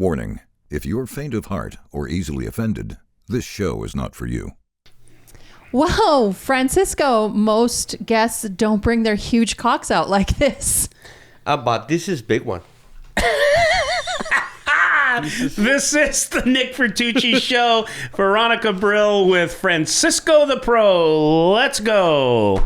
Warning, if you're faint of heart or easily offended, this show is not for you. Whoa, Francisco, most guests don't bring their huge cocks out like this. But this is big one. This is the Nick Vertucci Show. Veronica Brill with Francisco the Pro. Let's go.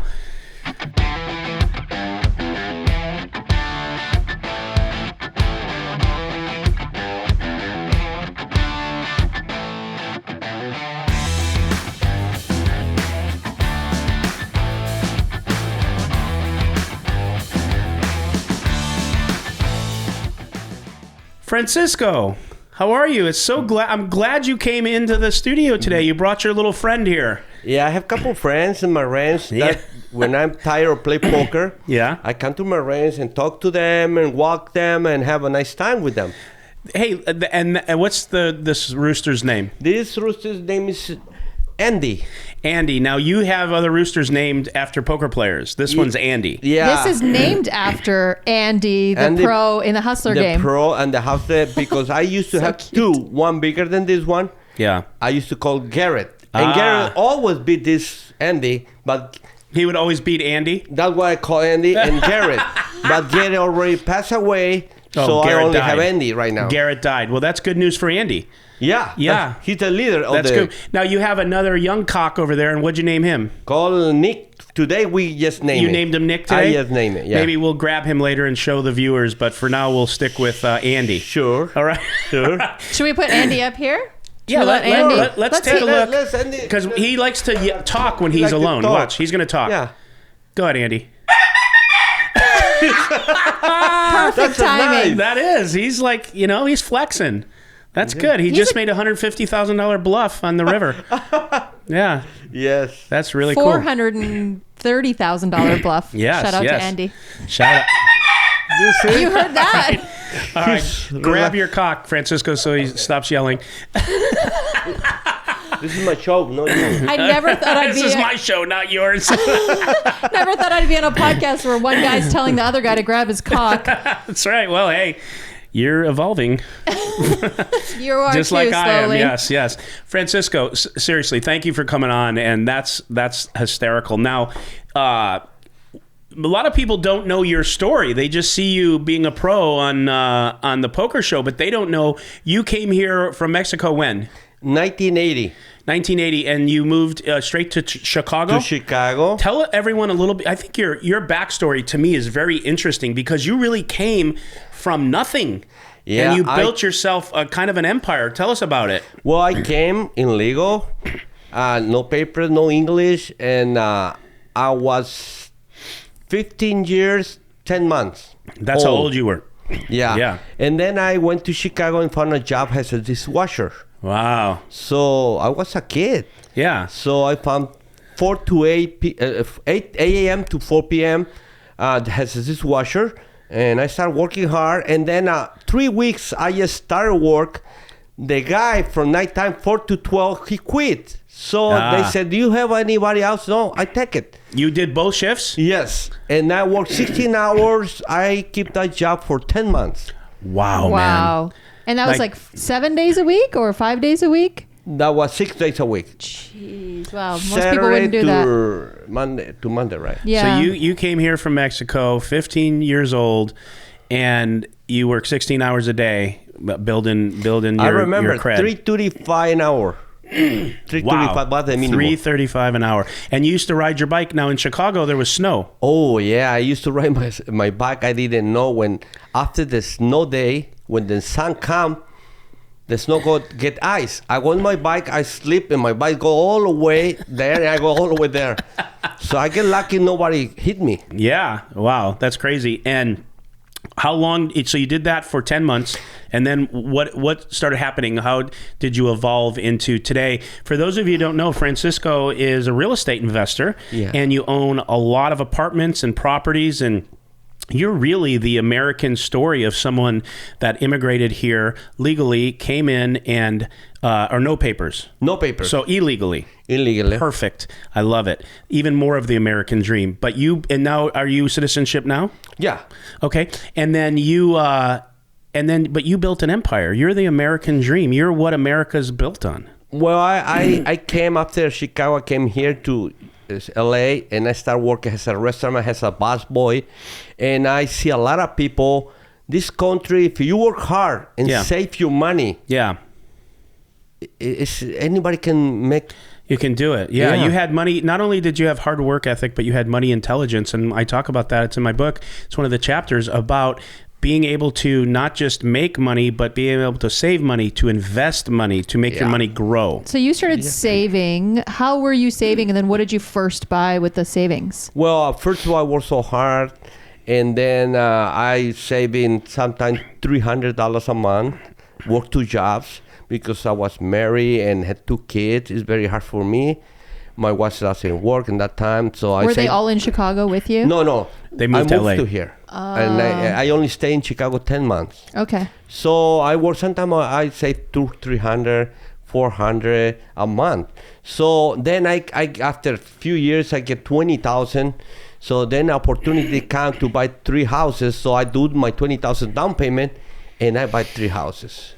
Francisco, how are you? I'm glad you came into the studio today. You brought your little friend here. Yeah, I have a couple friends in my ranch that when I'm tired of play poker, I come to my ranch and talk to them and walk them and have a nice time with them. Hey, and what's this rooster's name? This rooster's name is Andy. Andy. Now, you have other roosters named after poker players. This one's Andy. Yeah. This is named after Andy, the pro in the Hustler game. The pro and the Hustler, because I used to have two. One bigger than this one. Yeah. I used to call Garrett. And Garrett always beat this Andy, but... He would always beat Andy? That's why I call Andy and Garrett. But Garrett already passed away, so I only have Andy right now. Garrett died. Well, that's good news for Andy. Yeah. He's the leader of That's good. Now, you have another young cock over there, and what'd you name him? Called Nick. Today, we just named You it. named him Nick today? I just named it, yeah. Maybe we'll grab him later and show the viewers, but for now, we'll stick with Andy. Sure. All right? Sure. Should we put Andy up here? Yeah, let's take a look. Let's Andy. Because he likes to talk when he's alone. Watch, he's going to talk. Yeah. Go ahead, Andy. Perfect timing. Nice. That is. He's like, he's flexing. That's good. He just made a $150,000 bluff on the river. Yeah. Yes. That's really cool. $430,000 bluff. Yes, Shout out to Andy. Shout out. You heard that. All right. Grab your cock, Francisco, so he stops yelling. This is my show, not you. I never thought I'd be... This is my show, not yours. Never thought I'd be on a podcast where one guy's telling the other guy to grab his cock. That's right. Well, hey, you're evolving. You are just too, like I am. slowly. Yes. Francisco, seriously, thank you for coming on, and that's hysterical. Now, a lot of people don't know your story. They just see you being a pro on the poker show, but they don't know you came here from Mexico when? 1980. 1980, and you moved straight to Chicago? To Chicago. Tell everyone a little bit. I think your backstory to me is very interesting because you really came from nothing. Yeah, and you built yourself a kind of an empire. Tell us about it. Well, I came illegal, no papers, no English, and I was 15 years, 10 months. That's how old you were. Yeah. And then I went to Chicago and found a job as a dishwasher. Wow. So I was a kid. Yeah. So I found 8 a.m. to 4 p.m. As a dishwasher. And I started working hard. And then 3 weeks, I just started work. The guy from nighttime, 4 to 12, he quit. So they said, do you have anybody else? No, I take it. You did both shifts? Yes. And I worked 16 hours. I kept that job for 10 months. Wow, man. And that was like 7 days a week or 5 days a week? That was 6 days a week. Jeez, wow. Most Saturday people wouldn't do that. Monday, right? Yeah. So you came here from Mexico, 15 years old, and you work 16 hours a day building your cred. I remember $3.35 an hour. $3.35 was the minimum. $3.35 an hour. And you used to ride your bike. Now in Chicago there was snow. Oh yeah, I used to ride my bike. I didn't know when after the snow day, when the sun come, the snow get ice. I go on my bike, I sleep, and my bike go all the way there, and I go all the way there. So I get lucky nobody hit me. Yeah, wow, that's crazy. And how long? So you did that for 10 months, and then what started happening? How did you evolve into today? For those of you who don't know, Francisco is a real estate investor, and you own a lot of apartments and properties, and you're really the American story of someone that immigrated here legally, came in, and or no papers. No papers. So illegally. Illegally. Perfect. I love it. Even more of the American dream. But now, are you citizenship now? Yeah. Okay. And then you but you built an empire. You're the American dream. You're what America's built on. Well, I came after Chicago. I came here to LA, and I started working as a restaurant, as a bus boy, and I see a lot of people. This country, if you work hard and save your money, anybody can make. You can do it. Yeah, you had money. Not only did you have hard work ethic, but you had money intelligence, and I talk about that. It's in my book. It's one of the chapters about being able to not just make money, but being able to save money, to invest money, to make your money grow. So you started saving. How were you saving? And then what did you first buy with the savings? Well, first of all, I worked so hard. And then I saving sometimes $300 a month, work 2 jobs because I was married and had 2 kids. It's very hard for me. My wife doesn't work in that time. So Were they all in Chicago with you? No. They moved to LA. To here. And I only stay in Chicago 10 months. Okay. So I work, sometimes I save $300, $400 a month. So then I after a few years, I get 20,000. So then opportunity come to buy 3 houses. So I do my 20,000 down payment and I buy 3 houses.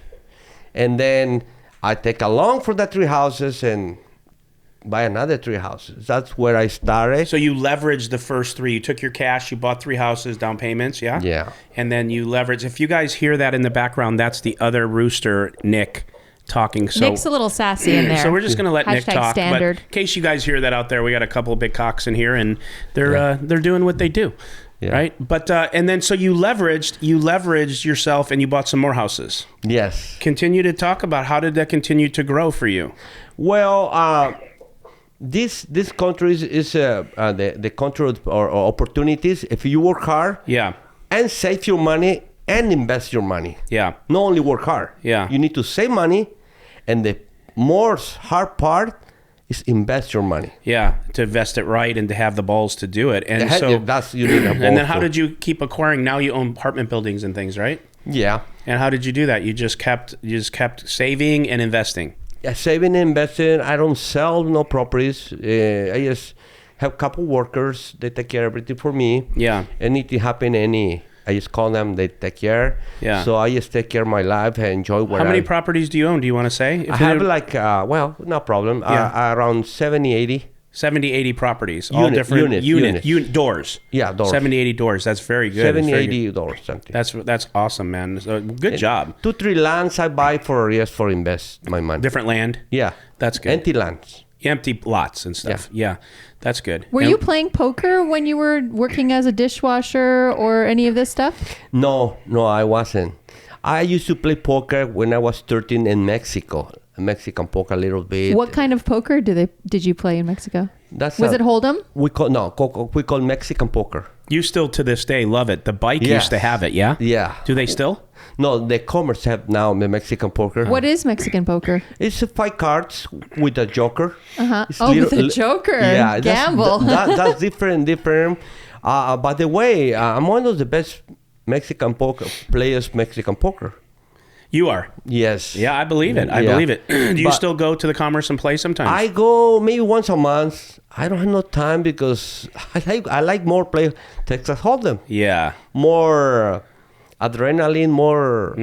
And then I take a loan for the 3 houses and buy another 3 houses. That's where I started. So you leveraged the first 3. You took your cash, you bought 3 houses, down payments, yeah? Yeah. And then you leverage. If you guys hear that in the background, that's the other rooster, Nick, talking. So Nick's a little sassy in there. So we're just going to let Nick talk. Standard. But in case you guys hear that out there, we got a couple of big cocks in here, and they're doing what they do, right? But and then so you leveraged yourself, and you bought some more houses. Yes. Continue to talk about how did that continue to grow for you? Well, this country is the country of opportunities. If you work hard, and save your money and invest your money, not only work hard, you need to save money, and the more hard part is invest your money. Yeah, to invest it right and to have the balls to do it. And so that's you need a ball. And then how did you keep acquiring? Now you own apartment buildings and things, right? Yeah. And how did you do that? You just kept saving and investing. Yeah, saving and investing. I don't sell no properties. I just have a couple workers. They take care of everything for me. Yeah. Anything happen, I just call them. They take care. Yeah. So I just take care of my life and enjoy what. How many properties do you own? Do you want to say? I have no problem. Around 70, 80. 70, 80 properties. All different units. Doors. Yeah, doors. 70, 80 doors. That's very good. 70, 80 doors, something. That's awesome, man. So, good job. 2, 3 lands I buy for invest my money. Different land? Yeah. That's good. Empty lands. Empty lots and stuff. Yeah. That's good. Were you playing poker when you were working as a dishwasher or any of this stuff? No, I wasn't. I used to play poker when I was 13 in Mexico. Mexican poker a little bit. What kind of poker did you play in Mexico? Was it Hold'em? We call Mexican poker. You still to this day love it. The bike used to have it, yeah? Yeah. Do they still? No, the commerce have now the Mexican poker. What is Mexican poker? It's 5 cards with a joker. With a joker. Yeah, gamble. That's different. By the way, I'm one of the best Mexican poker players. Mexican poker. You are? Yes. Yeah, I believe it. I believe it. Do you still go to the commerce and play sometimes? I go maybe once a month. I don't have no time because I like more play Texas Hold'em. Yeah. More adrenaline, more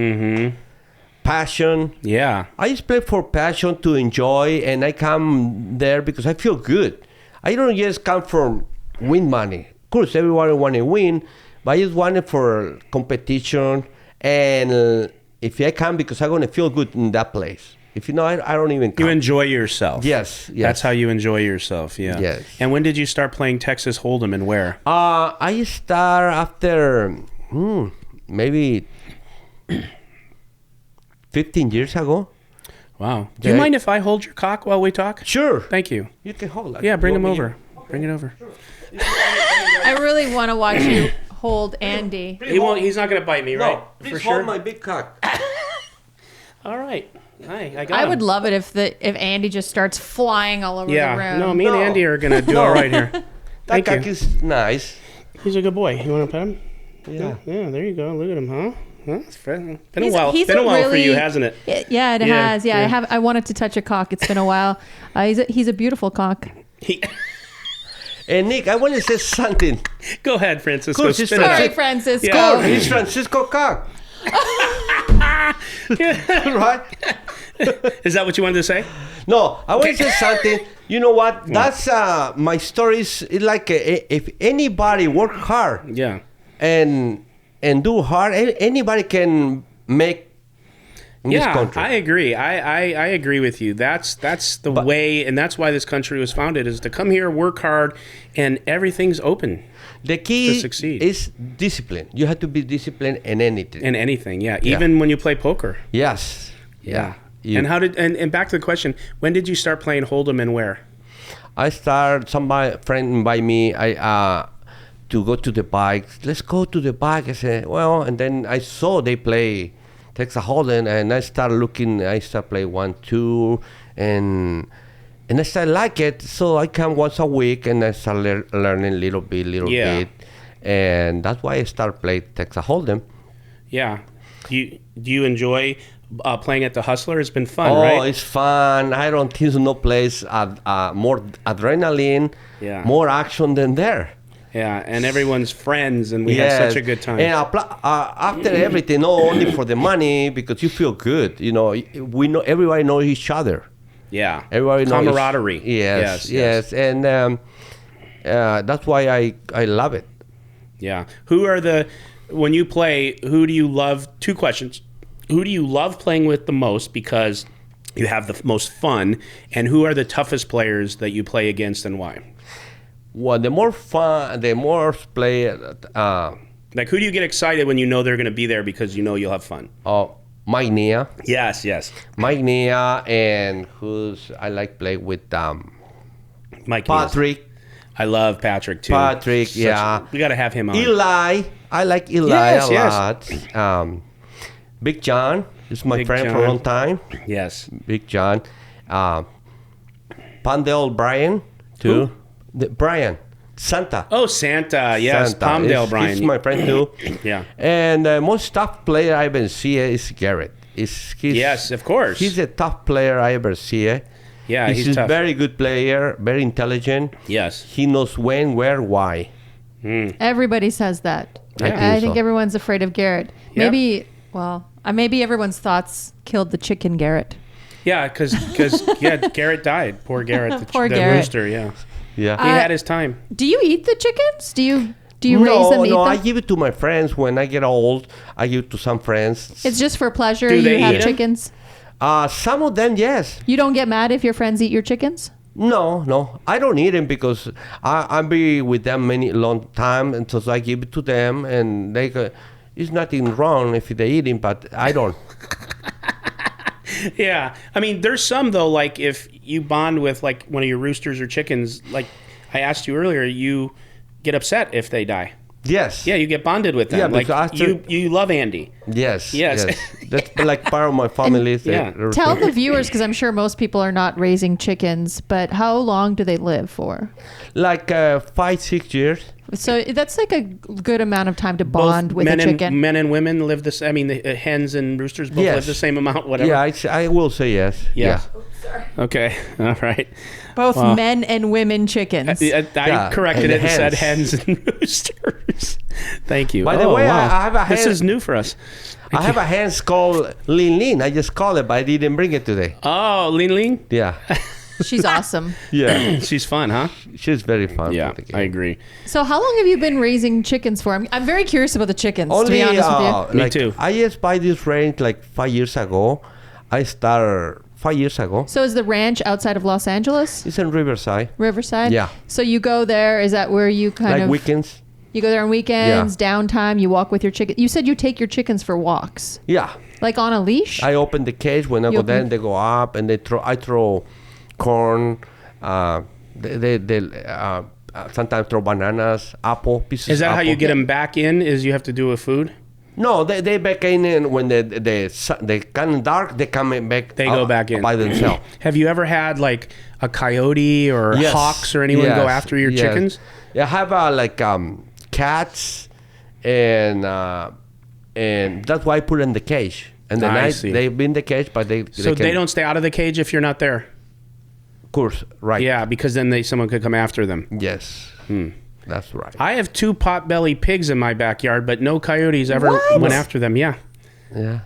passion. Yeah. I just play for passion to enjoy, and I come there because I feel good. I don't just come for win money. Of course, everyone want to win, but I just want it for competition. And if I come because I'm going to feel good in that place. If you know, I don't even come. You enjoy yourself. Yes. That's how you enjoy yourself, yeah. Yes. And when did you start playing Texas Hold'em and where? I start after maybe 15 years ago. Wow. Do you mind if I hold your cock while we talk? Sure. Thank you. You can hold it. Yeah, bring him over. Bring it over. I really want to watch you hold Andy. He's not going to bite me, right? No, please hold my big cock. All right. Hi, I got I him. would love it if Andy just starts flying all over the room. No, me and Andy are going to do all right here. That cock is nice. He's a good boy. You want to pet him? Yeah. Yeah, there you go. Look at him, huh? It's been a He's- while. he's Been a a while for really- you, hasn't it? Yeah, it Yeah, has. Yeah, I wanted to touch a cock. It's been a while. He's a beautiful cock. And Nick, I want to say something. Go ahead, Francisco. Cool, she's Spit it out. Sorry, Francisco. Yeah. He's Francisco cock. Right? Is that what you wanted to say? No, I want to say something. You know what? That's my stories. It's like if anybody work hard Yeah. and do hard, anybody can make in this country. I agree. I agree with you. That's the way, and that's why this country was founded, is to come here, work hard, and everything's open. The key to succeed. is discipline. You have to be disciplined in anything. In anything, yeah. Even when you play poker. Yes. Yeah. And how did and back to the question, when did you start playing Hold'em and where? I started, friend invited me to go to the bike. Let's go to the bike. I said, well, and then I saw they play Texas Hold'em, and I started looking. I started playing 1, 2, and I started like it. So I come once a week, and I started learning little bit, and that's why I started playing Texas Hold'em. Yeah. Do you enjoy playing at the Hustler? It's been fun, Oh, right? it's fun. I don't think no place more adrenaline, more action than there. Yeah, and everyone's friends, and we have such a good time. And after everything, not only for the money, because you feel good. You know, we know everybody knows each other. Yeah, Everybody knows camaraderie. Yes, and that's why I love it. Yeah. When you play, who do you love? 2 questions. Who do you love playing with the most because you have the most fun? And who are the toughest players that you play against, and why? Well, the more fun, the more play. Like, who do you get excited when you know they're going to be there because you know you'll have fun? Mike Nia. Yes. Mike Nia, and I like play with Mike Patrick. Niels. I love Patrick too. We got to have him on. Eli. I like Eli a lot. Big John is my friend for a long time. Yes. Big John. Pandale Brian, too. Brian. Santa. Oh, Santa. Yes. Santa. Palmdale Brian. He's my friend, too. Yeah. And the most tough player I ever see is Garrett. Yes, of course. He's a tough player I ever see. Yeah, he's tough. a very good player, very intelligent. Yes. He knows when, where, why. Everybody says that. Yeah. I think everyone's afraid of Garrett. Maybe everyone's thoughts killed the chicken Garrett. Yeah, because Garrett died. Poor Garrett. Poor the Garrett. rooster, yeah. Yeah. He had his time. Do you eat the chickens? Do you raise them? Eat them? I give it to my friends. When I get old, I give it to some friends. It's just for pleasure. Do they You have eat 'em? chickens. Some of them, yes. You don't get mad if your friends eat your chickens? No. I don't eat them because I'll be with them long time, and so I give it to them, and they go, it's nothing wrong if they eat it, but I don't. Yeah. I mean, there's some, though, like if you bond with like one of your roosters or chickens, like I asked you earlier, you get upset if they die. Yes. Yeah, you get bonded with them. Yeah, like because after- you love Andy. Yes. Yes. That's like part of my family. Tell the viewers, because I'm sure most people are not raising chickens, but how long do they live for? Like 5-6 years. So that's like a good amount of time to bond with a chicken. Men and women live this. I mean, the hens and roosters both live the same amount. Whatever. Yeah, I will say yes. Yeah. Sorry. Okay. All right. Both men and women chickens. I corrected and it and said hens. hens and roosters. Thank you. By the way, wow. I have a This hen. is new for us. I have a hen called Lin Lin. I just called it, but I didn't bring it today. Oh, Lin Lin. Yeah. She's awesome. Yeah. She's fun, huh? She's very fun. Yeah, I agree. So how long have you been raising chickens for? I'm very curious about the chickens, to be honest with you. Me too. I just buy this ranch like 5 years ago. I started 5 years ago. So is the ranch outside of Los Angeles? It's in Riverside. Riverside? Yeah. So you go there, is that where you Like weekends. You go there on weekends, downtime, you walk with your chicken. You said you take your chickens for walks. Yeah. Like on a leash? I open the cage. When I go there, they go up, and I throw corn. They sometimes throw bananas, apple pieces. Is that apple. how you get them back in? Is you have to do with food? No, they back in, and when they kind of dark, they come back. They go back in by themselves. Have you ever had like a coyote or Yes. hawks or anyone go Yes. after your Yes. chickens? Yeah, I have like cats, and that's why I put in the cage. And the I night see. they've been in the cage, but they They don't stay out of the cage if you're not there. Of course, right? Yeah, because then someone could come after them. Yes, that's right. I have 2 potbelly pigs in my backyard, but no coyotes ever What? went after them. Yeah.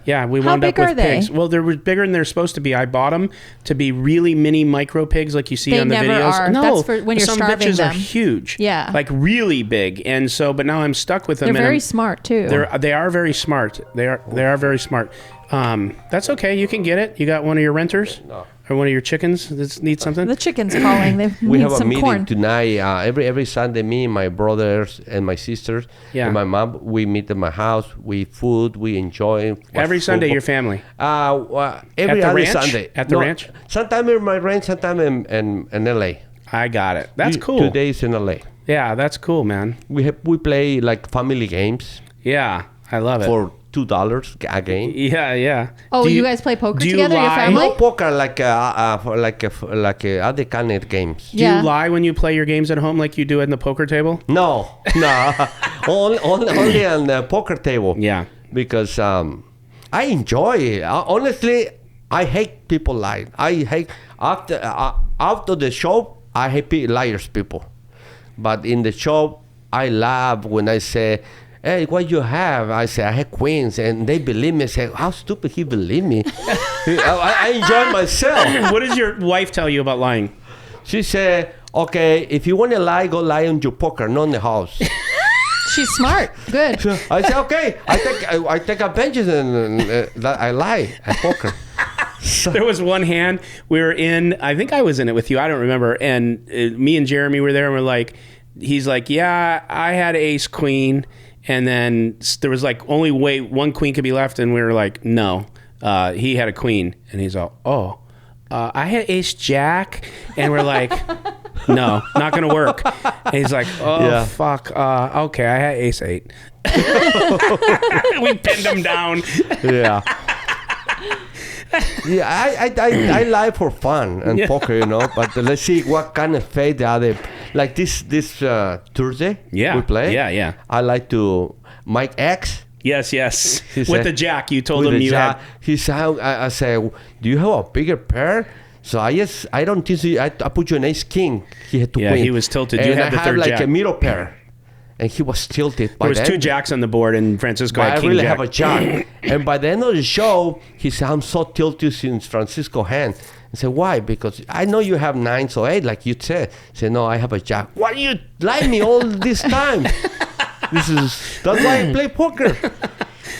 Yeah. We How wound big up with are they? pigs. Well, they were bigger than they're supposed to be. I bought them to be really mini micro pigs, like you see They on the never videos. are. No, That's for when you're some starving bitches them. are huge. Yeah. like really big. And so, but now I'm stuck with them. They're and very I'm- smart too. They are very smart. They are very smart. That's okay. You can get it. You got one of your renters or one of your chickens that needs something. The chicken's calling. They We need have a some meeting corn. tonight. Every Sunday, me, my brothers, and my sisters, Yeah. and my mom, we meet at my house. We food. We enjoy. watch Every Sunday, football. your family. Every the other ranch? Sunday. At the ranch? Sometimes in my ranch, sometimes in LA. I got it. That's cool. 2 days in LA. Yeah, that's cool, man. We play like family games Yeah, I love it. for $2 a game. Yeah. Oh, Do you guys play poker do you together, your lie? family? No poker like other kind of games. Do Yeah. you lie when you play your games at home like you do at the poker table? No, only on the poker table. Yeah. Because I enjoy it. Honestly, I hate people lying. I hate after the show. I hate liars people. But in the show, I laugh when I say, "Hey, what you have?" I say, "I have queens," and they believe me. Say, "How stupid he believe me?" I enjoy myself. What does your wife tell you about lying? She said, "Okay, if you want to lie, go lie on your poker, not in the house." She's smart. Good. I say, "Okay, I take advantage and I lie at poker." There was one hand we were in. I think I was in it with you. I don't remember. And me and Jeremy were there, and we're like, he's like, "Yeah, I had ace queen." And then there was like only way one queen could be left, and we were like, no, he had a queen, and he's all, I had ace jack, and we're like, no, not gonna work. And he's like, fuck, okay, I had ace 8. We pinned him down. Yeah. Yeah, I lie for fun and poker, but let's see what kind of fate the other, like this Thursday we play. Yeah. I like to, Mike X. Yes. He With said- the jack, you told with him the you jack, had. He said, I said, "Do you have a bigger pair?" So I don't think so. I put you an ace king. He had to Yeah, queen. he was tilted. You And had the I third like jack. a middle pair. And he was tilted by There was then. 2 jacks on the board, and Francisco But had I king really jack. have a jack. And by the end of the show, he said, "I'm so tilted since Francisco hand." I said, "Why?" "Because I know you have 9 or 8, like you said." I said, "No, I have a jack." "Why you lie me all this time?" That's why I play poker.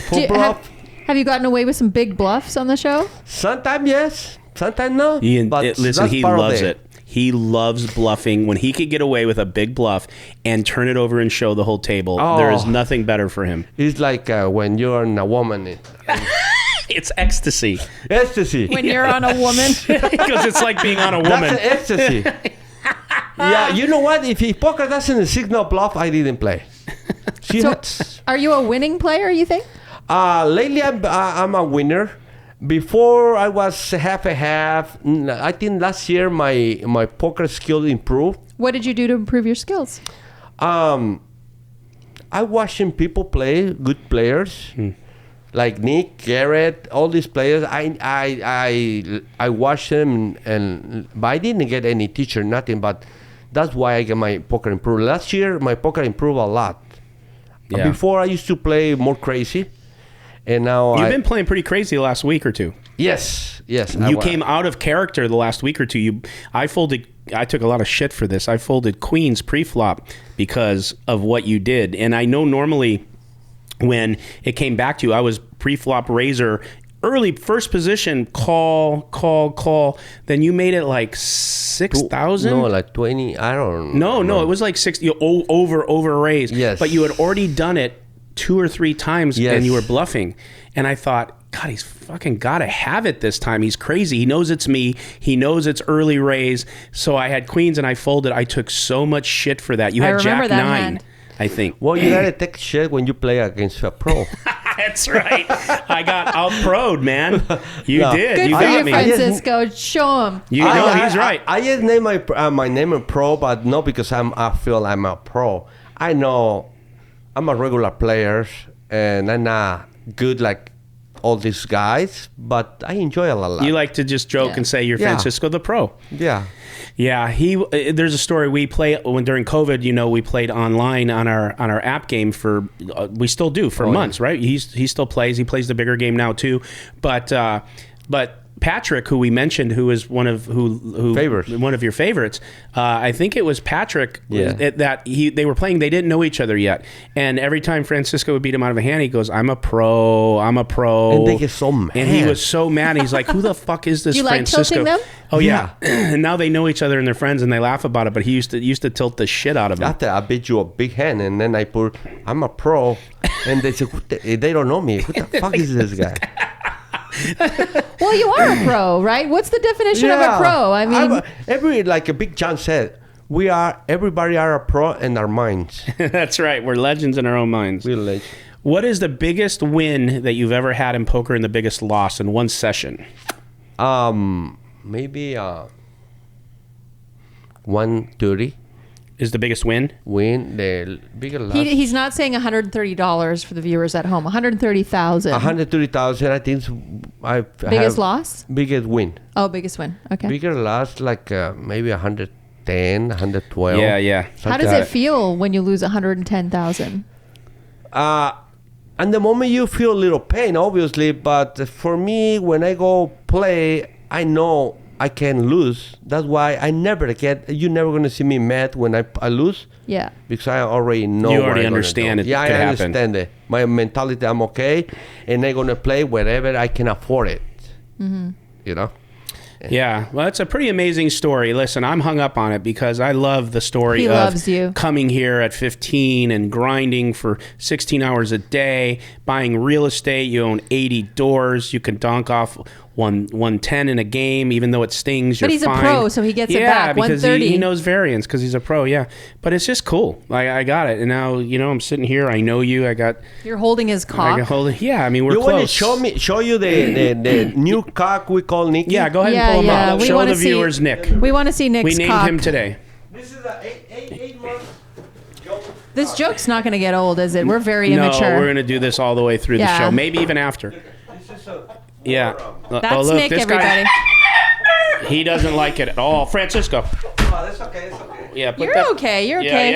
For bluff. Have you gotten away with some big bluffs on the show? Sometimes yes, sometimes no. Listen, that's he part of loves it. He loves bluffing. When he could get away with a big bluff and turn it over and show the whole table, there is nothing better for him. It's like when you're a woman. It's ecstasy. Ecstasy. When you're on a woman. Because it's like being on a woman. That's an ecstasy. Yeah, you know what? If poker doesn't signal bluff, I didn't play. So, are you a winning player, you think? Lately, I'm a winner. Before I was half a half. I think last year my poker skill improved. What did you do to improve your skills? I watching people play, good players, like Nick, Garrett, all these players. I watch them, but I didn't get any teacher, nothing. But that's why I get my poker improved. Last year, my poker improved a lot. Yeah. Before I used to play more crazy, and now You've been playing pretty crazy the last week or two. Yes. You came out of character the last week or two. I took a lot of shit for this. I folded queens pre-flop because of what you did. And I know normally when it came back to you, I was pre-flop raiser, early first position, call. Then you made it like 6,000? No, like 20. I don't know. No, it was like 60 over raise. Yes. But you had already done it 2 or 3 times Yes. and you were bluffing. And I thought, God, he's fucking got to have it this time. He's crazy. He knows it's me. He knows it's early raise. So I had queens and I folded. I took so much shit for that. You I had remember jack that 9, hand. I think. Well, you gotta take shit when you play against a pro. That's right. I got out-pro'd, man. You No. did. Good You for got you, me. Francisco. Show him. You know, he's right. I just name my name a pro, but not because I feel I'm a pro. I know I'm a regular player, and I'm not good like all these guys, but I enjoy it a lot. You like to just joke and say you're Yeah. Francisco the Pro. Yeah. Yeah, there's a story we play when during COVID. We played online on our app game for we still do for months, right? He still plays. He plays the bigger game now too, but Patrick, who we mentioned, who is one of your favorites. I think it was Patrick that they were playing. They didn't know each other yet, and every time Francisco would beat him out of a hand, he goes, "I'm a pro. I'm a pro." And they get so mad. And he was so mad. He's like, "Who the fuck is this You like Francisco?" tilting them? Oh yeah. And now they know each other and they're friends and they laugh about it. But he used to tilt the shit out of him. After I beat you a big hand, and then I put, I'm a pro, and they say, they don't know me. Who the fuck is this guy? Well, you are a pro, right? What's the definition of a pro? I mean, like a Big John said, everybody are a pro in our minds. That's right. We're legends in our own minds. We're legends. What is the biggest win that you've ever had in poker and the biggest loss in one session? Maybe 130 is the biggest win. The biggest loss. he's not saying $130 for the viewers at home. 130,000. 130,000. I think Biggest loss? Biggest win. Oh, biggest win. Okay. Bigger loss, like maybe 110, 112. Yeah. How does it feel when you lose 110,000? At the moment you feel a little pain, obviously, but for me, when I go play, I know I can lose. That's why you're never going to see me mad when I lose. Yeah. Because I already know. You already understand it. Yeah, I understand it. My mentality, I'm okay, and I'm going to play wherever I can afford it. Mm-hmm. You know? Yeah, well, it's a pretty amazing story. Listen, I'm hung up on it because I love the story He of loves you. coming here at 15 and grinding for 16 hours a day, buying real estate. You own 80 doors. You can donk off 110 in a game, even though it stings. But you're he's fine. a pro, so he gets it back. Yeah, because 130. he knows variance because he's a pro. Yeah, but it's just cool. I got it, and now I'm sitting here. I know you. You're holding his I cock. can hold it. Yeah, I mean we're You close. want to show you the new cock we call Nicky? Yeah, go ahead Yeah, and pull him yeah, up. we Show wanna the see- viewers Nick. We want to see Nick's We named cock. him today. This is a eight month. This joke's not going to get old, is it? We're very No, immature. we're going to do this all the way through the Yeah. show, maybe even after. This is a Yeah. That's Nick, this everybody. guy, he doesn't like it at all. Francisco. Oh, that's okay. That's okay. Yeah, put You're that- okay. You're Yeah, okay.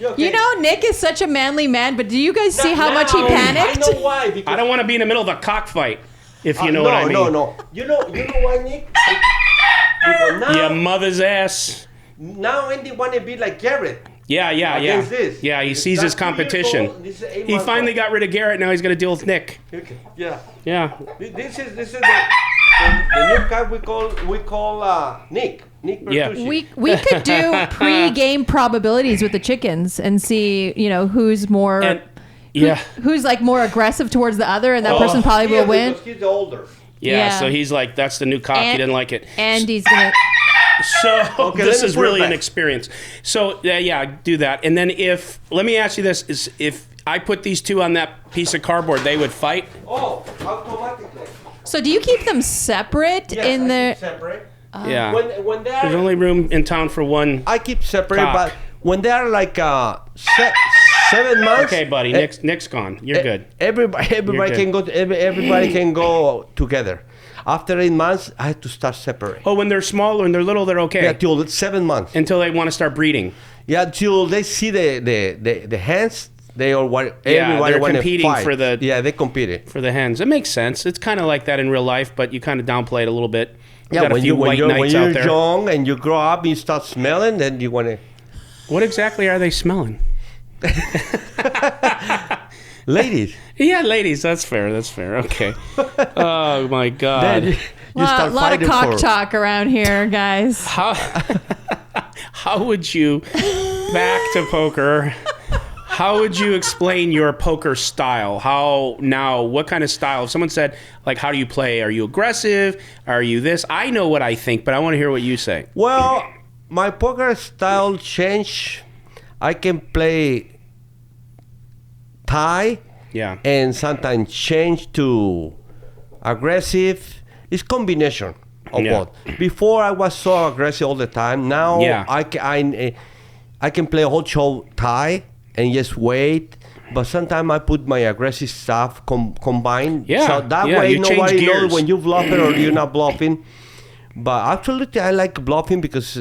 yeah. You know, Nick is such a manly man, but do you guys see how much he Now, panicked? I know why. Because I don't want to be in the middle of a cockfight, if you know what I mean. No. You know why, Nick? Because now, Your mother's ass. now Andy want to be like Garrett. Yeah. Against this. Yeah, he sees his That's 2 years competition. old, this is 8 He months finally old. got rid of Garrett. Now he's going to deal with Nick. Okay. Yeah. Yeah. This is the new guy we call Nick. Nick Yeah. Vertucci. We could do pre-game probabilities with the chickens and see, who's more And, yeah. who's like more aggressive towards the other, and that person probably will win. Because he's older. Yeah, Yeah. so he's like, that's the new cock. He And- didn't like it. And he's gonna. So Okay, this let me is put it really an back. experience. So yeah, do that. And then let me ask you this: is if I put these two on that piece of cardboard, they would fight? Oh, automatically. So do you keep them separate Yes, in I the? keep separate. Yeah. When There's they're, only room in town for one. I keep separate, Cock. but when they're like 7 months. Okay, buddy. Nick's gone. You're good. Everybody good. can go. Everybody can go together. After 8 months, I had to start separate. Oh, when they're small and they're little, they're okay. Yeah, till 7 months. Until they want to start breeding. Yeah, till they see the hands. They all want. Yeah, Everybody they're want to competing fight. for the- Yeah, they competed. For the hens. It makes sense. It's kind of like that in real life, but you kind of downplay it a little bit. You Yeah, got a when few white when knights you're out there. young and you grow up, you start smelling, then you want to. What exactly are they smelling? Ladies. Yeah, ladies. That's fair. That's fair. Okay. Oh my God. Then you Well, start a lot of fighting cock for. talk around here, guys. How would you back to poker? How would you explain your poker style? What kind of style? If someone said, like, how do you play? Are you aggressive? Are you this? I know what I think, but I want to hear what you say. Well, my poker style change. I can play tie Yeah. and sometimes change to aggressive. It's combination of Yeah. both. Before I was so aggressive all the time. Now Yeah. I can play a whole show tie and just wait. but sometimes I put my aggressive stuff combined. Yeah, So that yeah, way you change nobody knows gears. when you're bluffing or you're not bluffing. But absolutely, I like bluffing because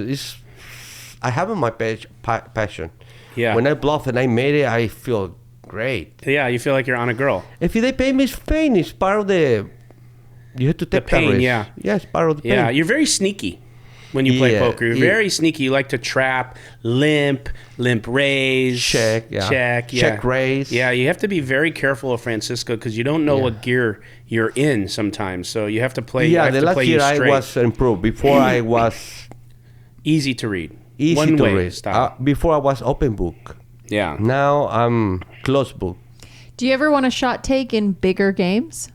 I have my passion. Yeah. When I bluff and I made it, I feel great. Yeah, you feel like you're on a girl. If they pay me, it's pain. It's part of the. You have to take pain, that risk. yeah. Yeah, it's part of the pain. Yeah, you're very sneaky when you play Yeah, poker. You're yeah. very sneaky. You like to trap, limp raise, Check, yeah. check, yeah. Check raise. Yeah, you have to be very careful of Francisco because you don't know what gear you're in sometimes. So you have to play. Yeah, have the to last play year you I straight. was improved. Before I was Easy to read. easy One to way read. style. Before I was open book. Yeah. Now I'm closed book. Do you ever want to shot take in bigger games?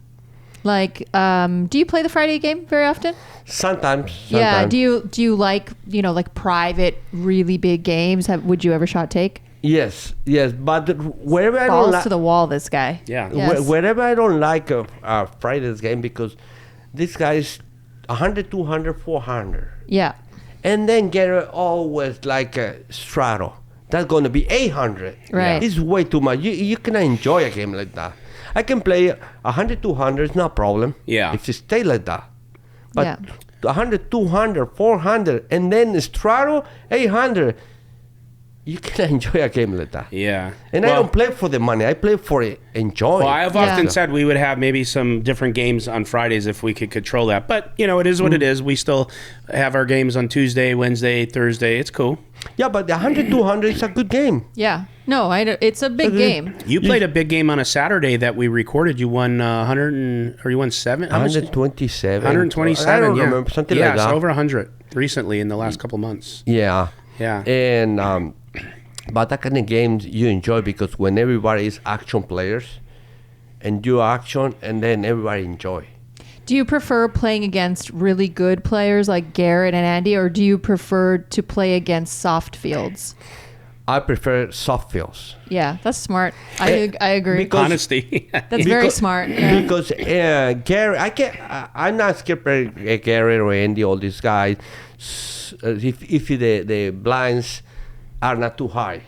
Like, do you play the Friday game very often? Sometimes. Yeah. Do you like, like private, really big games? Would you ever shot take? Yes. But wherever I don't Balls like, to the wall, this guy. Yeah. Yes. wherever I don't like Friday's game because this guy is 100, 200, 400. Yeah. And then Gary always like a straddle. That's going to be 800. Right. It's way too much. You cannot enjoy a game like that. I can play 100, 200, no problem. Yeah. If you stay like that. But Yeah. 100, 200, 400, and then straddle 800. You cannot enjoy a game like that. Yeah. And I don't play for the money. I play for enjoying. Well, I've Yeah. often said we would have maybe some different games on Fridays if we could control that. But, it is what it is. We still have our games on Tuesday, Wednesday, Thursday. It's cool. Yeah, but the 100, 200 is a good game. Yeah. No, it's a big game. You played a big game on a Saturday that we recorded. You won 100 or you won 7? How much? 127. 127. I don't yeah. remember. Something yeah, like that. so over 100 recently in the last couple months. Yeah. Yeah. And but that kind of games you enjoy because when everybody is action players, and you action, and then everybody enjoy. Do you prefer playing against really good players like Garrett and Andy, or do you prefer to play against soft fields? I prefer soft fields. Yeah, that's smart. I agree. because- Honesty. That's very smart. Yeah. Because Gary, I'm not scared of Gary or Andy, all these guys. If the blinds are not too high.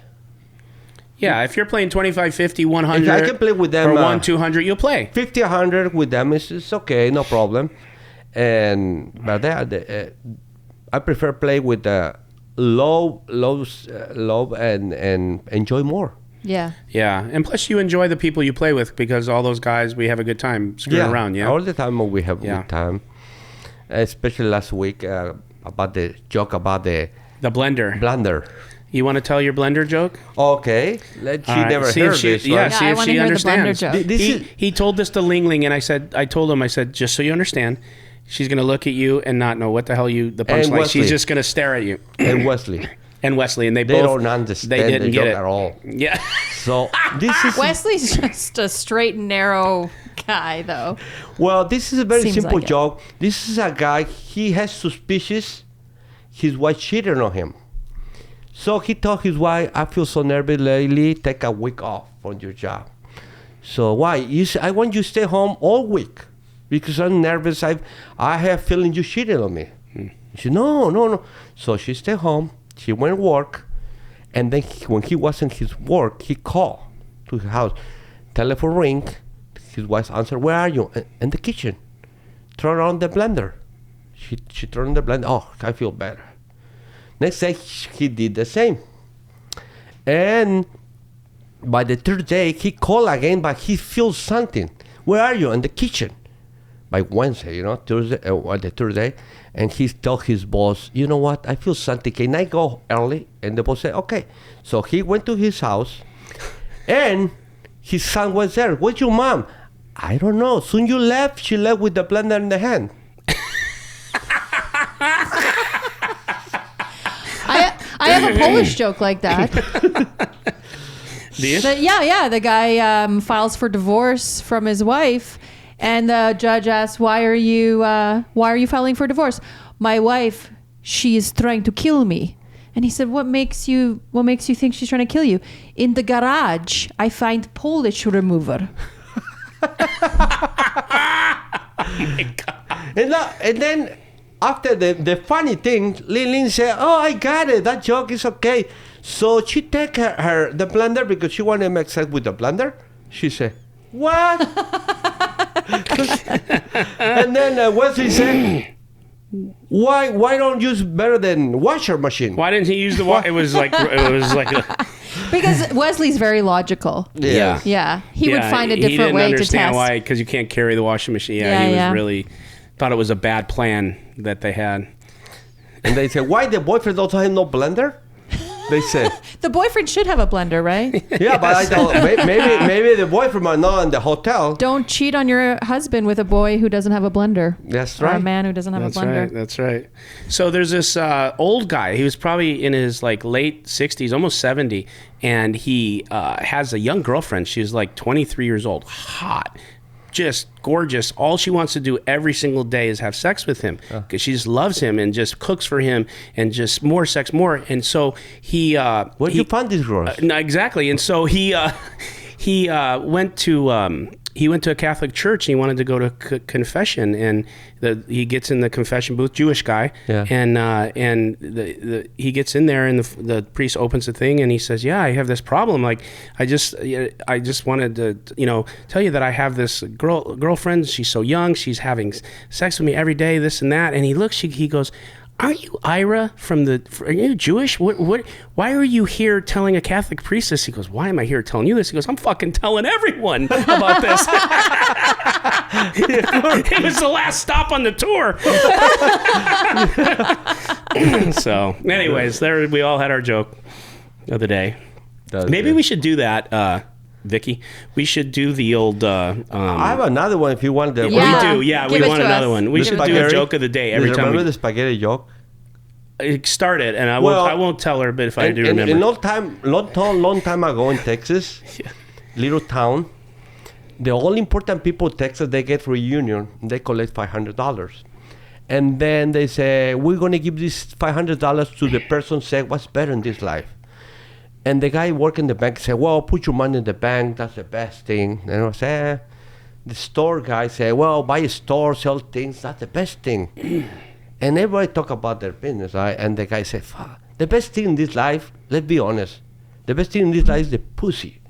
Yeah, if you're playing 25, 50, 100, If I can play with them, or 1, 200, you'll play. 50, 100 with them is okay, no problem. But I prefer play with the low and enjoy more. Yeah. Yeah, and plus you enjoy the people you play with because all those guys, we have a good time screwing around, yeah? All the time we have Yeah. good time. Especially last week about the joke about the The blender. blender. You want to tell your blender joke? Okay, she All right, never see if heard she- this. Yeah, one. see I if wanna she hear the blender understands. joke. This is- He told this to Ling Ling, and I told him, just so you understand, she's going to look at you and not know what the hell the punchline. Wesley. She's just going to stare at you. And Wesley, And Wesley, and they they both don't understand they didn't the get joke it at all. Yeah. So this is Wesley's just a straight and narrow guy, though. well, this is a very Seems simple like it. joke. This is a guy. He has suspicious his wife cheated on him. So he told his wife, "I feel so nervous lately. Take a week off from your job." So why? I want you to stay home all week because I'm nervous. I have feeling you cheated on me. She said, no. So she stayed home. She went work, and then when he wasn't his work, he called to his house. Telephone ring. His wife answered, "Where are you?" In the kitchen. Turn on the blender. She turned on the blender. Oh, I feel better. Next day, he did the same. And by the third day, he called again, but he feels something. "Where are you?" In the kitchen. By Wednesday, Thursday, or the third day. And he told his boss, "You know what? I feel something. Can I go early?" And the boss said, "Okay." So he went to his house, and his son was there. "Where's your mom?" "I don't know. Soon you left. She left with the blender in the hand." I have a Polish joke like that. Do you? The guy files for divorce from his wife, and the judge asks, "Why are you filing for divorce?" "My wife, she is trying to kill me." And he said, What makes you think she's trying to kill you?" "In the garage, I find Polish remover." And then after the funny thing, Lynn said, "Oh, I got it. That joke is okay." So she take the blender because she wanted to make sex with the blender. She said, "What?" And then Wesley said, "Why don't you use better than washer machine?" Why didn't he use the water? It was like Because Wesley's very logical. Yeah. Yeah, he would find a he different didn't way to understand test. why, because you can't carry the washing machine. Yeah, He was yeah. really thought it was a bad plan that they had. And they said, "Why the boyfriend also have no blender?" They said, The boyfriend should have a blender, right? "Yeah, but I don't. Maybe the boyfriend might not in the hotel." Don't cheat on your husband with a boy who doesn't have a blender. That's Or a right. man who doesn't have That's a blender. right. That's right. So there's this old guy. He was probably in his like late 60s, almost 70, and he has a young girlfriend. She's like 23 years old, hot, just gorgeous. All she wants to do every single day is have sex with him because she just loves him and just cooks for him and just more sex, more. And so he Where'd you find this girl? no, exactly. And so he went to a Catholic church and he wanted to go to confession, and he gets in the confession booth, Jewish guy, Yeah. and he gets in there and the priest opens the thing and he says, "Yeah, I have this problem. Like, I just wanted to tell you that I have this girlfriend. She's so young. She's having sex with me every day. This and that." And he goes, "Aren't you Ira are you Jewish? What? Why are you here telling a Catholic priest this?" He goes, "Why am I here telling you this?" He goes, "I'm fucking telling everyone about this." It was the last stop on the tour. So, anyways, there we all had our joke of the day. Maybe we should do that, Vicky. We should do the old. I have another one if you want. Yeah. We do, yeah. Give We it want to another us. one. We The should do a spaghetti. joke of the day every time. Remember the spaghetti joke? Start it, and I Well, won't tell her, but if I do And remember. long time ago in Texas, little town, the all important people in Texas, they get reunion, they collect $500. And then they say, we're going to give this $500 to the person say, what's better in this life? And the guy working the bank said, well, put your money in the bank, that's the best thing. And I say, the store guy said, well, buy a store, sell things, that's the best thing. And everybody talk about their business, right? And the guy said, fuck, the best thing in this life, let's be honest, the best thing in this life is the pussy.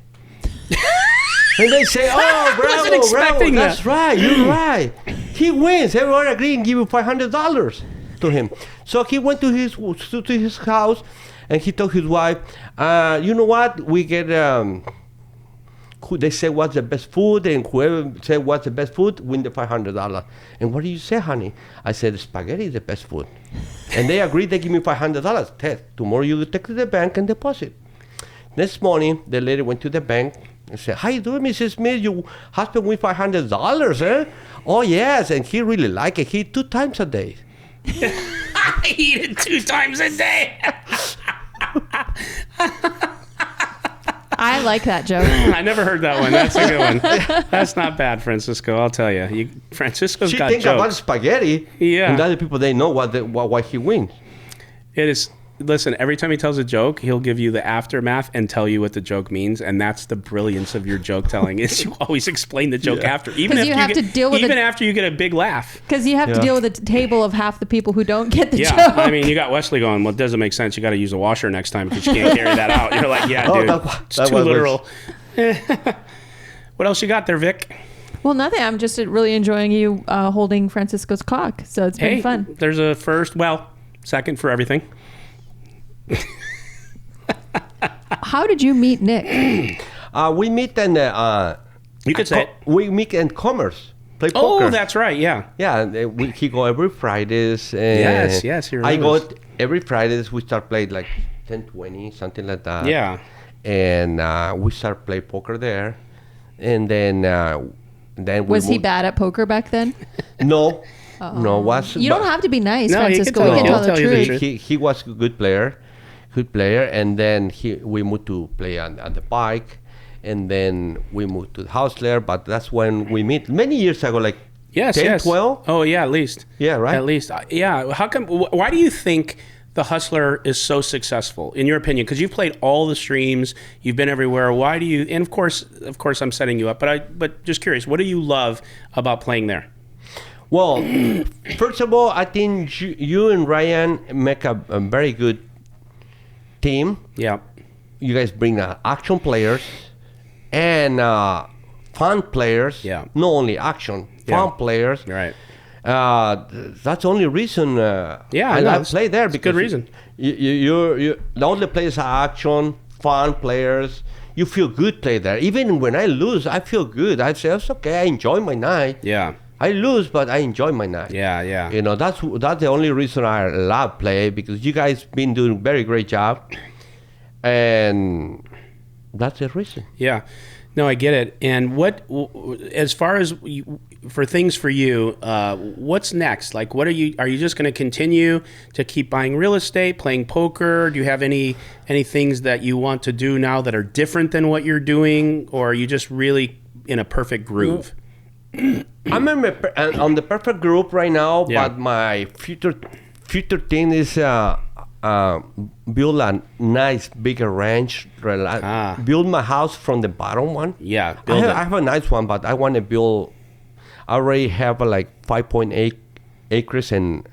And they say, oh, bravo, expecting bravo, that. that's right, you're right. He wins, everyone agree and give him $500 to him. So he went to his house and he told his wife, you know what, we get, they say what's the best food, and whoever say what's the best food win the $500. And what do you say, honey? I said spaghetti is the best food. And they agreed, they give me $500. Ted, tomorrow you take to the bank and deposit. Next morning, the lady went to the bank and said, how you doing, Mrs. Smith? Your husband win $500, eh? Oh, yes, and he really like it. He eat 2 times a day. I eat it 2 times a day. I like that joke. I never heard that one. That's a good one. That's not bad, Francisco. I'll tell you. Francisco's She got think about jokes. spaghetti, Yeah. and the other people, they know why he wins. It is. Listen, every time he tells a joke, he'll give you the aftermath and tell you what the joke means, and that's the brilliance of your joke telling. Is you always explain the joke after, even 'Cause after you have to deal with even it. after you get a big laugh. Because you have to deal with a table of half the people who don't get the Yeah, joke. I mean, you got Wesley going, well, it doesn't make sense. You got to use a washer next time because you can't carry that out. You're like, yeah, Oh, dude, that it's too was- literal. What else you got there, Vic? Well, nothing. I'm just really enjoying you holding Francisco's cock. So it's been Hey, fun. there's a first, second for everything. How did you meet Nick? We meet in You could say it. we meet in Commerce. Play poker. Oh, that's right. Yeah. Yeah, and, he go every Fridays. And Yes, he I go remembers. every Fridays. We start playing like 10:20, something like that. Yeah. And we start play poker there, and then we Was he moved- bad at poker back then? No, no. Was You don't have to be nice, No, you can Francisco. tell- We can he'll tell the tell you the truth. truth. He was a good player, and then we moved to play on the bike, and then we moved to the house there. But that's when we meet many years ago, like Yes, 10, yes. 12. Oh, yeah, at least. Yeah, right? At least. Yeah. How come? Why do you think The Hustler is so successful, in your opinion? Because you've played all the streams, you've been everywhere. Why do you? And of course, I'm setting you up. But just curious, what do you love about playing there? Well, first of all, I think you and Ryan make a very good team. Yeah. You guys bring action players and fun players. Yeah. Not only action, fun players. Right. That's the only reason I play there. It's a because good reason. You the only players are action, fun players. You feel good play there. Even when I lose, I feel good. I say, it's okay. I enjoy my night. Yeah. I lose, but I enjoy my night. Yeah, yeah. You know, that's the only reason I love play, because you guys been doing very great job, and that's the reason. Yeah. No, I get it. And as far as for things for you, what's next? Like, are you just going to continue to keep buying real estate, playing poker? Do you have any things that you want to do now that are different than what you're doing, or are you just really in a perfect groove? I'm on the perfect group right now, Yeah. but my future thing is build a nice bigger ranch. Build my house from the bottom one. Yeah, I build it. have a nice one, but I want to build. I already have like 5.8 acres in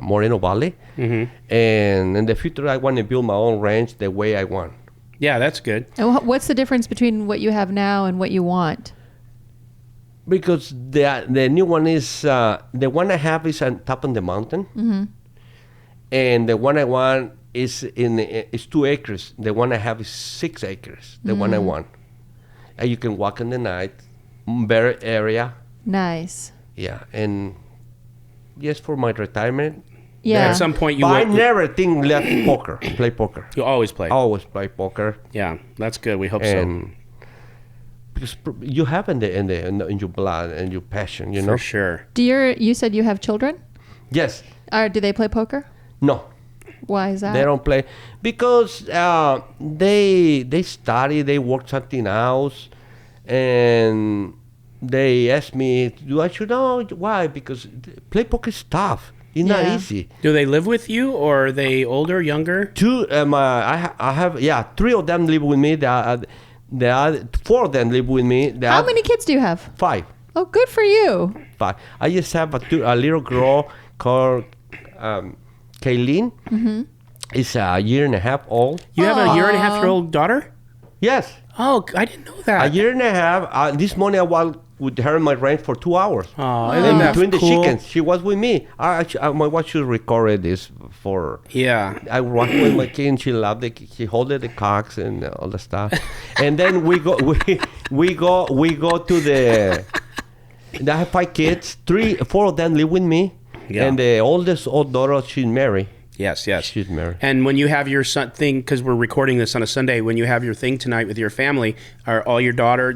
Moreno Valley, and in the future I want to build my own ranch the way I want. Yeah, that's good. And what's the difference between what you have now and what you want? Because the new one is the one I have is on top of the mountain, and the one I want is 2 acres. The one I have is 6 acres. The one I want, and you can walk in the night, better area. Nice. Yeah, and yes, for my retirement. Yeah. At some point, you But I will. never think left play poker. You always play. I always play poker, Yeah, that's good. We hope so. and because you have in your blood and your passion, you know. For sure. You said you have children? Yes. Do they play poker? No. Why is that? They don't play because they study, they work something else, and they ask me, "Do I should know why?" Because play poker is tough. It's not Yeah. easy. Do they live with you, or are they older, younger? I have 3 of them live with me. The other 4 of them live with me. How many kids do you have? 5. Oh, good for you. 5. I just have a little girl called Kayleen. It's a year and a half old. You have a year and a half year old daughter? Yes. Oh, I didn't know A that. year and a half. This morning I was with her in my ranch for 2 hours. Oh, And isn't that between the cool? chickens, she was with me. My wife should record this for. Yeah. I walked with my kid, and she loved it. She holded the cocks and all the stuff. And then we go to the. I have 5 kids. 4 of them live with me. Yeah. And the oldest daughter, she's married. Yes, yes. She's married. And when you have your thing, because we're recording this on a Sunday, when you have your thing tonight with your family, are all your daughter?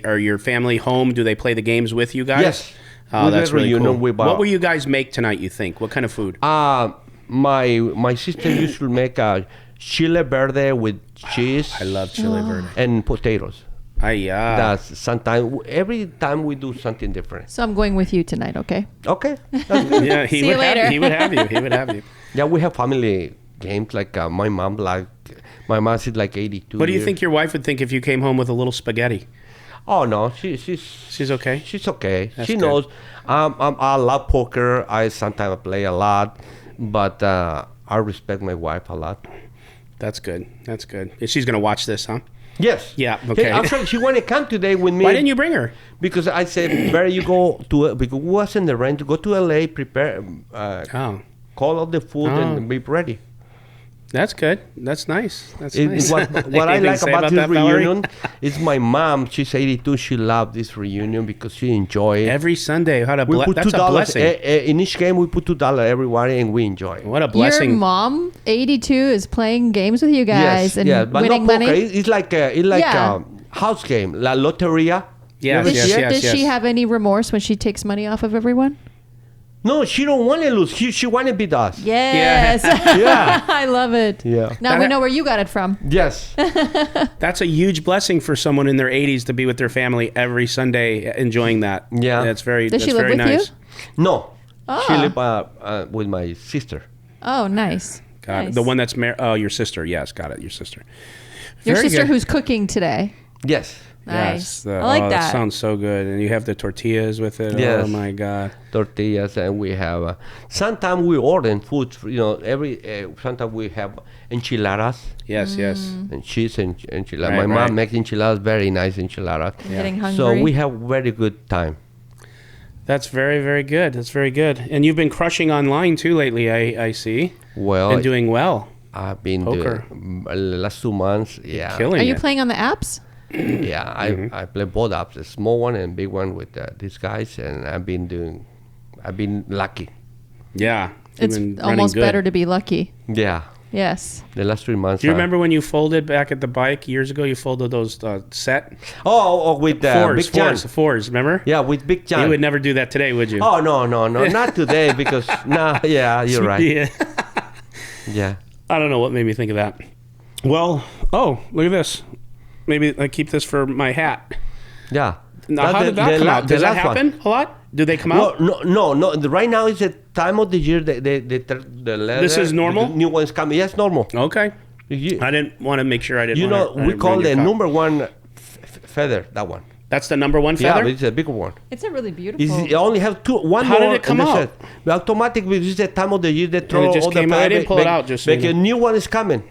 Are your family home? Do they play the games with you guys? Yes. Oh, We that's never, really cool. What will you guys make tonight? You think? What kind of food? My sister used to make a chile verde with cheese. I love chili verde. And potatoes. Yeah. That's sometimes every time we do something different. So I'm going with you tonight, okay? Okay. That's good. Yeah, See you later. He would have you. He would have you. Yeah, we have family games like my mom's is like 82. What do you years. think your wife would think if you came home with a little spaghetti? Oh no, she's okay. She's okay. That's She good. knows. I love poker. I sometimes play a lot, but I respect my wife a lot. That's good. That's good. She's gonna watch this, huh? Yes. Yeah, okay. Hey, actually, she wanted to come today with me. Why didn't you bring her? Because I said, "Barry, you go to because we was in the range. Go to LA, prepare, call all the food, and be ready." That's good. That's nice. That's nice. What I Anything like to say about this that, Valerie? reunion is my mom. She's 82. She loved this reunion because she enjoyed it. Every Sunday, We put that's a $2 blessing. in each game. We put $2 everyone, and we enjoy it. What a blessing. Your mom, 82, is playing games with you guys and but winning not poker. money. It's like Yeah. a house game, La Loteria. Yes, Never yes, see it? yes. Does she have any remorse when she takes money off of everyone? No, she don't want to lose. She want to beat us. Yes. Yeah. I love it. Yeah. Now we know where you got it from. Yes. That's a huge blessing for someone in their 80s to be with their family every Sunday, enjoying that. Yeah. That's very. Does she that's live very with nice. you? No. Oh. She live with my sister. Oh, nice. Got it. Nice. The one that's married. Oh, your sister. Yes, got it. Your sister. Your Very sister good. who's cooking today. Yes. Nice. Yes. I like That that. sounds so good. And you have the tortillas with it. Yes. Oh my God. Tortillas, and we have. Sometimes we order food. Every sometimes we have enchiladas Yes, yes. and cheese and enchiladas. Right, My right. mom makes enchiladas, very nice enchiladas. I'm getting hungry. So we have very good time. That's very, very good. That's very good. And you've been crushing online too lately, I see. Well, And doing well. I've been Poker. doing last 2 months. Yeah, Killing Are you it. playing on the apps? yeah. I play both apps, the small one and big one with these guys, and I've been lucky. Yeah. You've It's been running almost good. better to be lucky. Yeah, Yes. the last 3 months. Do you remember when you folded back at the bike years ago? You folded those set? With Fours, Big John? fours, remember? Yeah, with Big John. You would never do that today, would you? Oh no, not today because yeah, you're right. Yeah. Yeah. I don't know what made me think of that. Well, look at this. Maybe I keep this for my hat. Yeah. Now, how did that come out? Does that happen a lot? Do they come out? Well, no. Right now is the time of the year that the leather. This is normal? The new ones coming. Yes, normal. Okay. You, I didn't want to make sure I didn't. you know, we call the number one feather that one. That's the number one Yeah, feather. but it's a bigger one. It's a really beautiful. It only have one How more. did it come in the out? set. The automatic because it's the time of the year they throw it just all the came out. I feather. didn't pull it out, just so like you a know. new one is coming.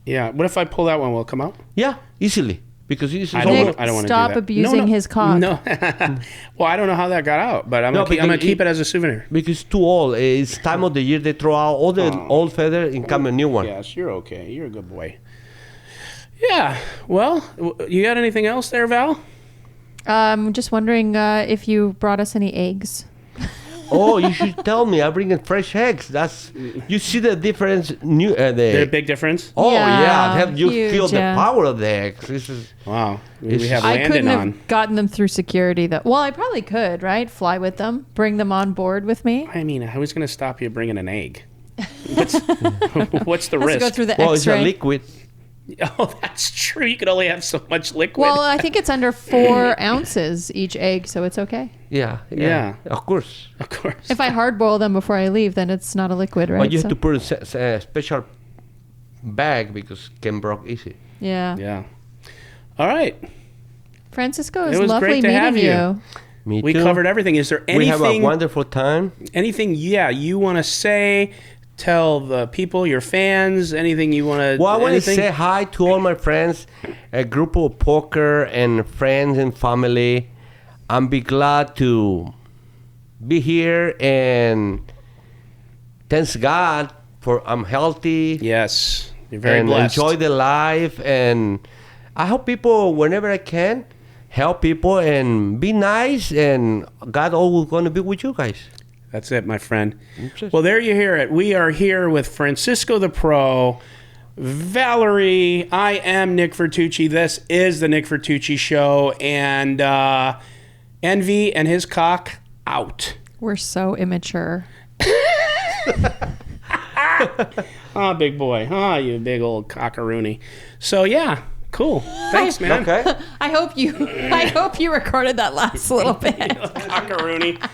Yeah. What if I pull that one? Will it come out? Yeah, easily because it's I don't almost- wanna do Stop that. abusing his cock. No. Well, I don't know how that got out, but I'm No, gonna because keep it as a souvenir. because it's too old. It's time of the year they throw out all the old feather and come a new one. Yes, you're okay. You're a good boy. Yeah. Well, you got anything else there, Val? Just wondering if you brought us any eggs. Oh, you should tell me. I bring in fresh eggs. That's you see the difference. There's a big difference. Oh Yeah, yeah, have you huge, feel the yeah. power of the eggs? This is Wow. We It's- have I Landon couldn't on. have gotten them through security. Well, I probably could, right? Fly with them, bring them on board with me. I mean, who's going to stop you bringing an egg? What's the Has to go risk? through the well, it's a X-ray. liquid. Oh, that's true. You can only have so much liquid. Well, I think it's under 4 ounces each egg, so it's okay. Yeah, Yeah. of course. of course. If I hard boil them before I leave, then it's not a liquid, right? But you have So- to put in a special bag because it can break easy. yeah. Yeah. All right. Francisco, It it was was lovely great to meeting have you. Me We too. covered everything. Is there We have a anything wonderful time. you want to say, tell the people, your fans, anything you want to Well, I want to say hi to all my friends, a group of poker and friends and family. I'm be glad to be here and thanks God for I'm healthy Yes. You're very and blessed. enjoy the life. And I help people whenever I can, help people and be nice. And God always going to be with you guys. That's it, my friend. Just- Well, there you hear it. We are here with Francisco the Pro, Valerie. I am Nick Vertucci. This is the Nick Vertucci Show. And Envy and his cock out. We're so immature. Oh, big boy. Oh, you big old cockaroony. So, yeah. Cool. Thanks, man. Okay. I hope you recorded that last little bit. Cockaroony.